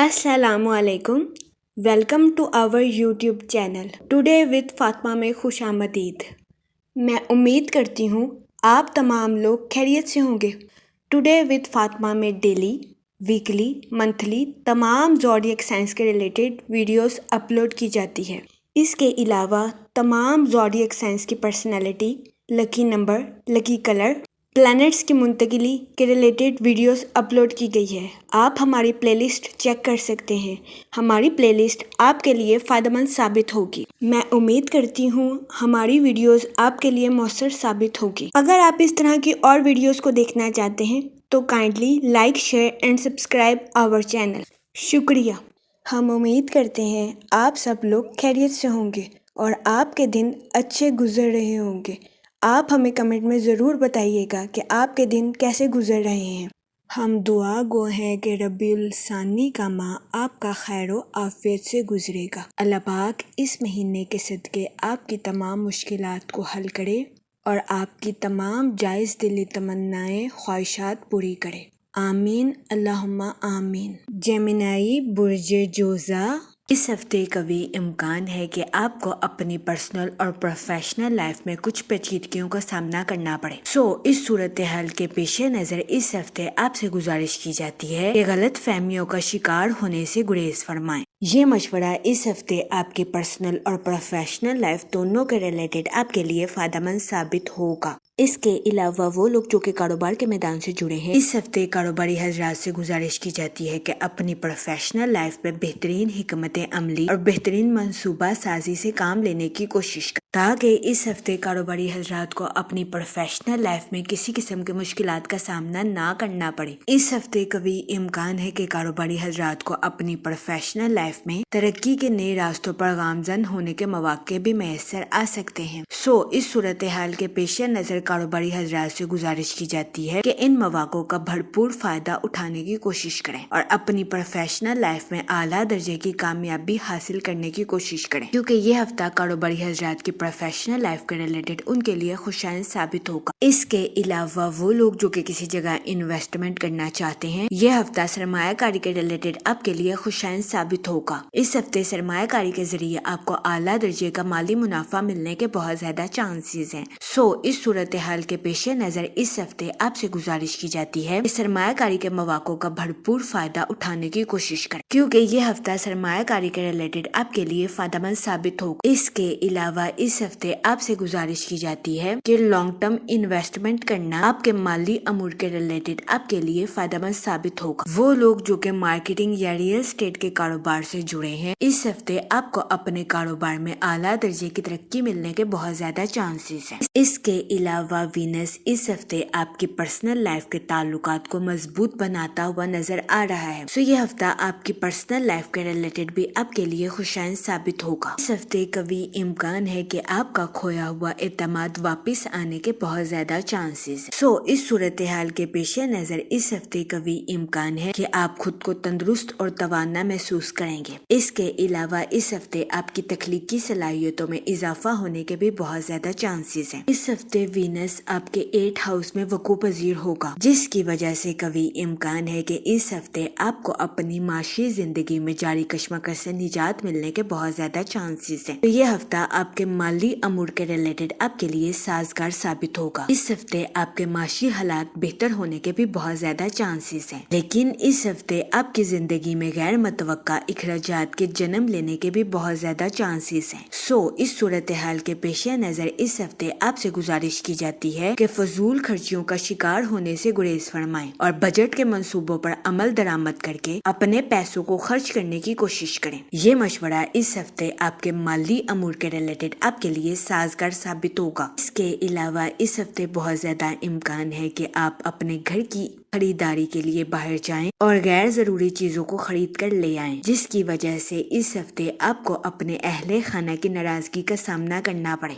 السلام علیکم، welcome to our YouTube channel today with Fatima میں خوش آمدید۔ میں امید کرتی ہوں آپ تمام لوگ خیریت سے ہوں گے۔ ٹوڈے وتھ فاطمہ میں ڈیلی، ویکلی، منتھلی تمام زوڈیک سائنس کے ریلیٹڈ ویڈیوز اپلوڈ کی جاتی ہے۔ اس کے علاوہ تمام زوڈیک سائنس کی پرسنالٹی، لکی نمبر، لکی کلر، پلانٹس کی منتقلی کے ریلیٹڈ ویڈیوز اپلوڈ کی گئی ہے۔ آپ ہماری پلے لسٹ چیک کر سکتے ہیں۔ ہماری پلے لسٹ آپ کے لیے فائدہ مند ثابت ہوگی۔ میں امید کرتی ہوں ہماری ویڈیوز آپ کے لیے مؤثر ثابت ہوگی۔ اگر آپ اس طرح کی اور ویڈیوز کو دیکھنا چاہتے ہیں تو kindly like, share and subscribe our channel. شکریہ۔ ہم امید کرتے ہیں آپ سب لوگ خیریت سے ہوں گے اور آپ کے دن اچھے گزر رہے ہوں گے۔ آپ ہمیں کمنٹ میں ضرور بتائیے گا کہ آپ کے دن کیسے گزر رہے ہیں۔ ہم دعا گو ہیں کہ ربیع الثانی کا ماہ آپ کا خیر و عافیت سے گزرے گا۔ اللہ پاک اس مہینے کے صدقے آپ کی تمام مشکلات کو حل کرے اور آپ کی تمام جائز دلی تمنائیں، خواہشات پوری کرے۔ آمین، اللہم آمین۔ جیمنائی برج جوزا، اس ہفتے قوی امکان ہے کہ آپ کو اپنی پرسنل اور پروفیشنل لائف میں کچھ پیچیدگیوں کا سامنا کرنا پڑے۔ اس صورتحال کے پیش نظر اس ہفتے آپ سے گزارش کی جاتی ہے کہ غلط فہمیوں کا شکار ہونے سے گریز فرمائیں۔ یہ مشورہ اس ہفتے آپ کی پرسنل اور پروفیشنل لائف دونوں کے ریلیٹڈ آپ کے لیے فائدہ مند ثابت ہوگا۔ اس کے علاوہ وہ لوگ جو کہ کاروبار کے میدان سے جڑے ہیں، اس ہفتے کاروباری حضرات سے گزارش کی جاتی ہے کہ اپنی پروفیشنل لائف میں بہترین حکمت عملی اور بہترین منصوبہ سازی سے کام لینے کی کوشش کریں تاکہ اس ہفتے کاروباری حضرات کو اپنی پروفیشنل لائف میں کسی قسم کی مشکلات کا سامنا نہ کرنا پڑے۔ اس ہفتے قوی امکان ہے کہ کاروباری حضرات کو اپنی پروفیشنل لائف میں ترقی کے نئے راستوں پر گامزن ہونے کے مواقع بھی میسر آ سکتے ہیں۔ اس صورتحال کے پیش نظر کاروباری حضرات سے گزارش کی جاتی ہے کہ ان مواقع کا بھرپور فائدہ اٹھانے کی کوشش کریں اور اپنی پروفیشنل لائف میں اعلیٰ درجے کی کامیابی حاصل کرنے کی کوشش کریں، کیونکہ یہ ہفتہ کاروباری حضرات کی پروفیشنل لائف کے ریلیٹڈ ان کے لیے خوشائند ثابت ہوگا۔ اس کے علاوہ وہ لوگ جو کہ کسی جگہ انویسٹمنٹ کرنا چاہتے ہیں، یہ ہفتہ سرمایہ کاری کے ریلیٹڈ آپ کے لیے خوشائند ثابت ہوگا۔ اس ہفتے سرمایہ کاری کے ذریعے آپ کو اعلیٰ درجے کا مالی منافع ملنے کے بہت زیادہ چانسز ہیں۔ اس صورتحال کے پیش نظر اس ہفتے آپ سے گزارش کی جاتی ہے کہ سرمایہ کاری کے مواقع کا بھرپور فائدہ اٹھانے کی کوشش کریں، کیونکہ یہ ہفتہ سرمایہ کاری کے ریلیٹڈ آپ کے لیے فائدہ مند ثابت ہوگا۔ اس کے علاوہ اس ہفتے آپ سے گزارش کی جاتی ہے کہ لانگ ٹرم انویسٹمنٹ کرنا آپ کے مالی امور کے ریلیٹڈ آپ کے لیے فائدہ مند ثابت ہوگا۔ وہ لوگ جو کہ مارکیٹنگ یا ریئل اسٹیٹ کے کاروبار سے جڑے ہیں، اس ہفتے آپ کو اپنے کاروبار میں اعلیٰ درجے کی ترقی ملنے کے بہت زیادہ چانسز ہیں۔ اس کے علاوہ وینس اس ہفتے آپ کی پرسنل لائف کے تعلقات کو مضبوط بناتا ہوا نظر آ رہا ہے۔ یہ ہفتہ آپ کی پرسنل لائف کے ریلیٹڈ بھی آپ کے لیے خوشائند ثابت ہوگا۔ اس ہفتے قوی امکان ہے کہ آپ کا کھویا ہوا اعتماد واپس آنے کے بہت زیادہ چانسز ہیں۔ اس صورتحال کے پیش نظر اس ہفتے قوی امکان ہے کہ آپ خود کو تندرست اور توانا محسوس کریں گے۔ اس کے علاوہ اس ہفتے آپ کی تخلیقی صلاحیتوں میں اضافہ ہونے کے بھی بہت زیادہ چانسز ہیں۔ اس ہفتے وینس آپ کے 8 ہاؤس میں وقوع پذیر ہوگا، جس کی وجہ سے قوی امکان ہے کہ اس ہفتے آپ کو اپنی معاشی زندگی میں جاری کشمکش سے نجات ملنے کے بہت زیادہ چانسز ہیں۔ یہ ہفتہ آپ کے مالی امور کے ریلیٹڈ آپ کے لیے سازگار ثابت ہوگا۔ اس ہفتے آپ کے معاشی حالات بہتر ہونے کے بھی بہت زیادہ چانسز ہیں، لیکن اس ہفتے آپ کی زندگی میں غیر متوقع اخراجات کے جنم لینے کے بھی بہت زیادہ چانسز ہیں۔ اس صورتحال کے پیش نظر اس ہفتے آپ سے گزارش کی جاتی ہے کہ فضول خرچیوں کا شکار ہونے سے گریز فرمائیں اور بجٹ کے منصوبوں پر عمل درآمد کر کے اپنے پیسوں کو خرچ کرنے کی کوشش کریں۔ یہ مشورہ اس ہفتے آپ کے مالی امور کے ریلیٹڈ آپ کے لیے سازگار ثابت ہوگا۔ اس کے علاوہ اس ہفتے بہت زیادہ امکان ہے کہ آپ اپنے گھر کی خریداری کے لیے باہر جائیں اور غیر ضروری چیزوں کو خرید کر لے آئیں، جس کی وجہ سے اس ہفتے آپ کو اپنے اہل خانہ کی ناراضگی کا سامنا کرنا پڑے۔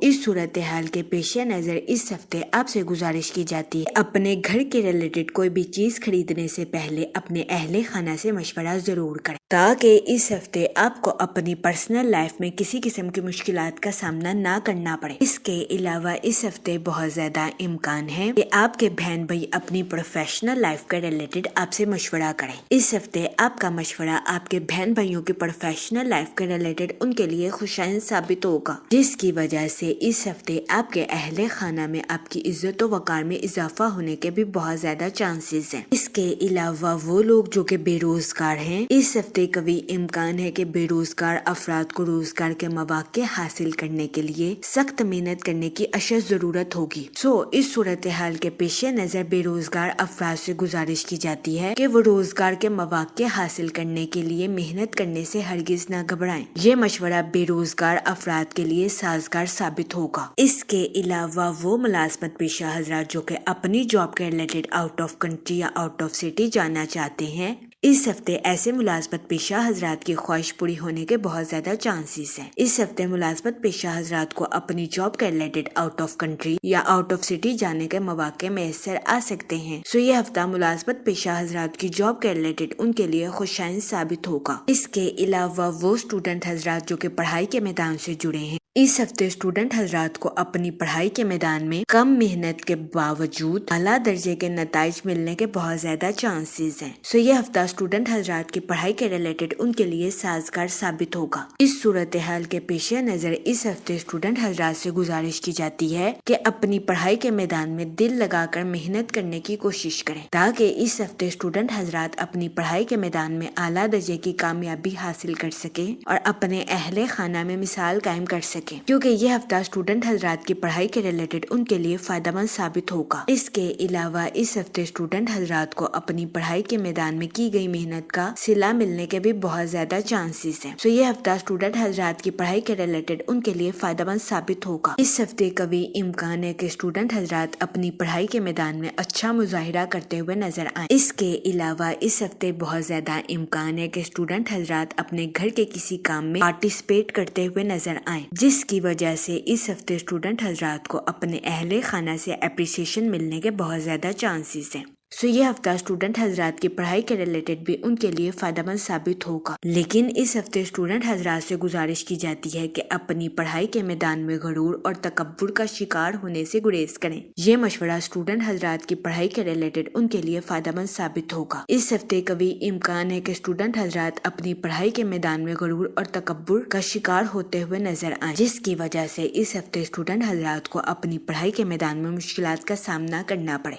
اس صورتحال کے پیش نظر اس ہفتے آپ سے گزارش کی جاتی ہے اپنے گھر کے ریلیٹڈ کوئی بھی چیز خریدنے سے پہلے اپنے اہل خانہ سے مشورہ ضرور کریں۔ تاکہ اس ہفتے آپ کو اپنی پرسنل لائف میں کسی قسم کی مشکلات کا سامنا نہ کرنا پڑے۔ اس کے علاوہ اس ہفتے بہت زیادہ امکان ہے کہ آپ کے بہن بھائی اپنی پروفیشنل لائف کے ریلیٹڈ آپ سے مشورہ کریں۔ اس ہفتے آپ کا مشورہ آپ کے بہن بھائیوں کی پروفیشنل لائف کے ریلیٹڈ ان کے لیے خوشائند ثابت ہوگا، جس کی وجہ سے اس ہفتے آپ کے اہل خانہ میں آپ کی عزت و وقار میں اضافہ ہونے کے بھی بہت زیادہ چانسز ہیں۔ اس کے علاوہ وہ لوگ جو کہ بے روزگار ہیں، اس ہفتے قوی امکان ہے کہ بے روزگار افراد کو روزگار کے مواقع حاصل کرنے کے لیے سخت محنت کرنے کی اشد ضرورت ہوگی۔ اس صورتحال کے پیش نظر بے روزگار افراد سے گزارش کی جاتی ہے کہ وہ روزگار کے مواقع حاصل کرنے کے لیے محنت کرنے سے ہرگز نہ گھبرائیں۔ یہ مشورہ بے روزگار افراد کے لیے سازگار ثابت ہوگا۔ اس کے علاوہ وہ ملازمت پیشہ حضرات جو کہ اپنی جاب کے ریلیٹڈ آؤٹ آف کنٹری یا آؤٹ آف سٹی جانا چاہتے ہیں، اس ہفتے ایسے ملازمت پیشہ حضرات کی خواہش پوری ہونے کے بہت زیادہ چانسز ہیں۔ اس ہفتے ملازمت پیشہ حضرات کو اپنی جاب کے ریلیٹڈ آؤٹ آف کنٹری یا آؤٹ آف سٹی جانے کے مواقع میسر آ سکتے ہیں۔ یہ ہفتہ ملازمت پیشہ حضرات کی جاب کے ریلیٹڈ ان کے لیے خوشائند ثابت ہوگا۔ اس کے علاوہ وہ اسٹوڈنٹ حضرات جو کہ پڑھائی کے میدان سے جڑے ہیں، اس ہفتے اسٹوڈنٹ حضرات کو اپنی پڑھائی کے میدان میں کم محنت کے باوجود اعلیٰ درجے کے نتائج ملنے کے بہت زیادہ چانسز ہیں۔ یہ ہفتہ اسٹوڈنٹ حضرات کی پڑھائی کے ریلیٹڈ ان کے لیے سازگار ثابت ہوگا۔ اس صورتحال کے پیش نظر اس ہفتے اسٹوڈنٹ حضرات سے گزارش کی جاتی ہے کہ اپنی پڑھائی کے میدان میں دل لگا کر محنت کرنے کی کوشش کریں، تاکہ اس ہفتے اسٹوڈنٹ حضرات اپنی پڑھائی کے میدان میں اعلیٰ درجے کی کامیابی حاصل کر سکیں اور اپنے اہل خانہ میں مثال قائم کر سکیں، کیونکہ یہ ہفتہ اسٹوڈنٹ حضرات کی پڑھائی کے ریلیٹڈ ان کے لیے فائدہ مند ثابت ہوگا۔ اس کے علاوہ اس ہفتے اسٹوڈنٹ حضرات کو اپنی پڑھائی کے میدان میں کی گئی محنت کا صلہ ملنے کے بھی بہت زیادہ چانسز ہیں۔ یہ ہفتہ اسٹوڈنٹ حضرات کی پڑھائی کے ریلیٹڈ ان کے لیے فائدہ مند ثابت ہوگا۔ اس ہفتے قوی امکان ہے کہ اسٹوڈنٹ حضرات اپنی پڑھائی کے میدان میں اچھا مظاہرہ کرتے ہوئے نظر آئیں۔ اس کے علاوہ اس ہفتے بہت زیادہ امکان ہے کہ اسٹوڈنٹ حضرات اپنے گھر کے کسی کام میں پارٹیسپیٹ کرتے ہوئے نظر آئیں، جس کی وجہ سے اس ہفتے اسٹوڈنٹ حضرات کو اپنے اہل خانہ سے اپریسیشن ملنے کے بہت زیادہ چانسز ہیں۔ یہ ہفتہ اسٹوڈنٹ حضرات کی پڑھائی کے ریلیٹڈ بھی ان کے لیے فائدہ مند ثابت ہوگا، لیکن اس ہفتے اسٹوڈنٹ حضرات سے گزارش کی جاتی ہے کہ اپنی پڑھائی کے میدان میں غرور اور تکبر کا شکار ہونے سے گریز کریں۔ یہ مشورہ اسٹوڈنٹ حضرات کی پڑھائی کے ریلیٹڈ ان کے لیے فائدہ مند ثابت ہوگا۔ اس ہفتے قوی امکان ہے کہ اسٹوڈنٹ حضرات اپنی پڑھائی کے میدان میں غرور اور تکبر کا شکار ہوتے ہوئے نظر آئیں، جس کی وجہ سے اس ہفتے اسٹوڈنٹ حضرات کو اپنی پڑھائی کے میدان میں مشکلات کا سامنا کرنا پڑے۔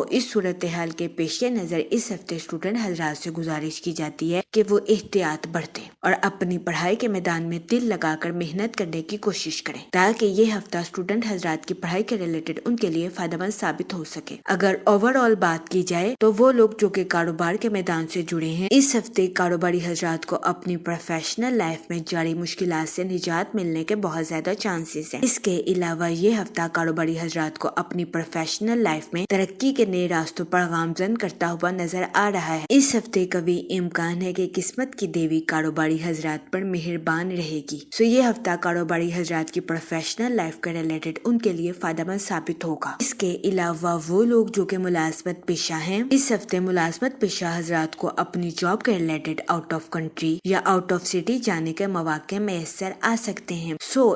اس صورتحال کے پیش نظر اس ہفتے اسٹوڈنٹ حضرات سے گزارش کی جاتی ہے کہ وہ احتیاط برتیں اور اپنی پڑھائی کے میدان میں دل لگا کر محنت کرنے کی کوشش کریں، تاکہ یہ ہفتہ اسٹوڈنٹ حضرات کی پڑھائی کے ریلیٹڈ ان کے لیے فائدہ مند ثابت ہو سکے۔ اگر اوور آل بات کی جائے تو وہ لوگ جو کہ کاروبار کے میدان سے جڑے ہیں، اس ہفتے کاروباری حضرات کو اپنی پروفیشنل لائف میں جاری مشکلات سے نجات ملنے کے بہت زیادہ چانسز ہیں۔ اس کے علاوہ یہ ہفتہ کاروباری حضرات کو اپنی پروفیشنل لائف میں ترقی کے نئے راستوں پر گامزن کرتا ہوا نظر آ رہا ہے۔ اس ہفتے قوی امکان ہے کہ قسمت کی دیوی کاروباری حضرات پر مہربان رہے گی۔ یہ ہفتہ کاروباری حضرات کی پروفیشنل لائف کے ریلیٹڈ ان کے لیے فائدہ مند ثابت ہوگا۔ اس کے علاوہ وہ لوگ جو کہ ملازمت پیشہ ہیں، اس ہفتے ملازمت پیشہ حضرات کو اپنی جاب کے ریلیٹڈ آؤٹ آف کنٹری یا آؤٹ آف سٹی جانے کے مواقع میسر آ سکتے ہیں۔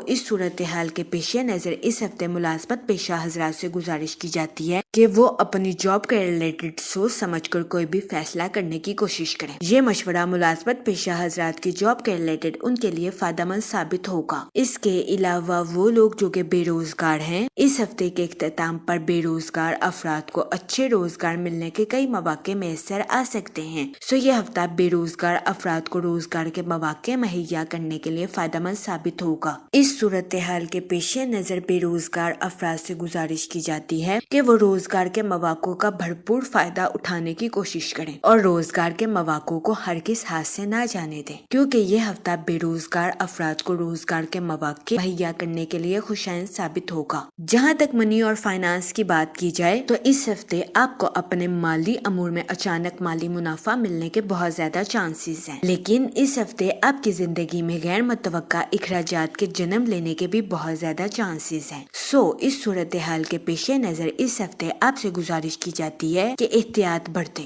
اس صورتحال کے پیش نظر اس ہفتے ملازمت پیشہ حضرات سے گزارش کی جاتی ہے کہ وہ اپنی جاب کے ریلیٹڈ سوچ سمجھ کر کوئی بھی فیصلہ کرنے کی کوشش کریں۔ یہ مشورہ ملازمت پیشہ حضرات کی جاب کے ریلیٹڈ ان کے لیے فائدہ مند ثابت ہوگا۔ اس کے علاوہ وہ لوگ جو کہ بے روزگار ہیں، اس ہفتے کے اختتام پر بے روزگار افراد کو اچھے روزگار ملنے کے کئی مواقع میسر آ سکتے ہیں۔ یہ ہفتہ بے روزگار افراد کو روزگار کے مواقع مہیا کرنے کے لیے فائدہ مند ثابت ہوگا۔ اس صورتحال کے پیش نظر بے روزگار افراد سے گزارش کی جاتی ہے کہ وہ روزگار کے مواقع کا بھرپور فائدہ اٹھانے کی کوشش کریں اور روزگار کے مواقع کو ہرگز ہاتھ سے نہ جانے دیں، کیونکہ یہ ہفتہ بے روزگار افراد کو روزگار کے مواقع مہیا کرنے کے لیے خوشائند ثابت ہوگا۔ جہاں تک منی اور فائنانس کی بات کی جائے تو اس ہفتے آپ کو اپنے مالی امور میں اچانک مالی منافع ملنے کے بہت زیادہ چانسز ہیں، لیکن اس ہفتے آپ کی زندگی میں غیر متوقع اخراجات کے جنم لینے کے بھی بہت زیادہ چانسز ہیں۔ اس صورتحال کے پیش نظر اس ہفتے آپ سے گزارش کی جاتی ہے کہ احتیاط برتیں